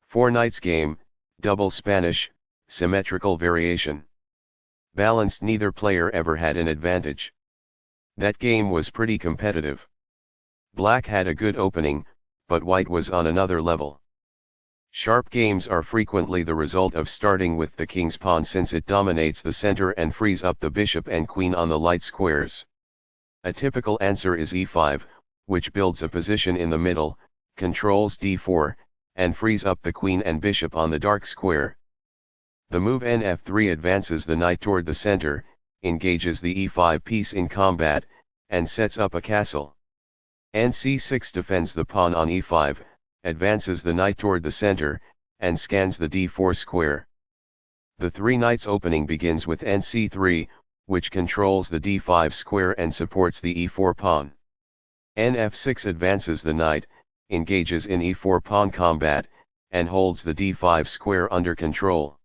4 knights game, double Spanish, symmetrical variation. Balanced, neither player ever had an advantage. That game was pretty competitive. Black had a good opening, but white was on another level. Sharp games are frequently the result of starting with the king's pawn, since it dominates the center and frees up the bishop and queen on the light squares. A typical answer is e5, which builds a position in the middle, controls d4, and frees up the queen and bishop on the dark square. The move nf3 advances the knight toward the center, engages the e5 piece in combat, and sets up a castle. nc6 defends the pawn on e5, advances the knight toward the center, and scans the d4 square. The 3 knights opening begins with nc3, which controls the d5 square and supports the e4 pawn. nf6 advances the knight, engages in e4 pawn combat, and holds the d5 square under control.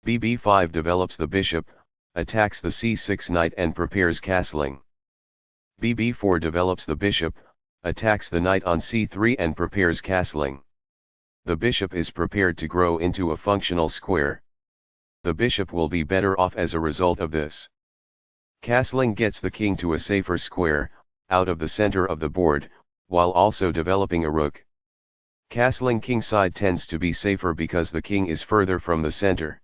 bb5 develops the bishop, attacks the c6 knight and prepares castling. bb4 develops the bishop, attacks the knight on c3 and prepares castling. The bishop is prepared to grow into a functional square. The bishop will be better off as a result of this. Castling gets the king to a safer square, out of the center of the board, while also developing a rook. Castling kingside tends to be safer because the king is further from the center.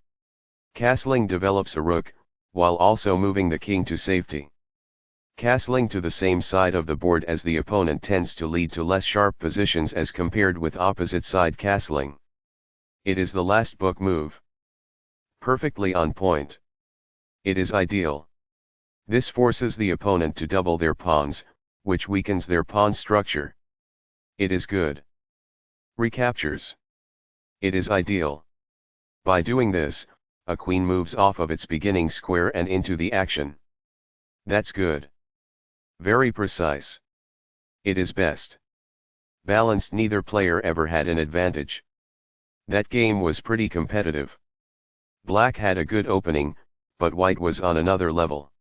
Castling develops a rook, while also moving the king to safety. Castling to the same side of the board as the opponent tends to lead to less sharp positions as compared with opposite side castling. It is the last book move. Perfectly on point. It is ideal. This forces the opponent to double their pawns, which weakens their pawn structure. It is good. Recaptures. It is ideal. By doing this, a queen moves off of its beginning square and into the action. That's good. Very precise. It is best. Balanced, neither player ever had an advantage. That game was pretty competitive. Black had a good opening, but white was on another level.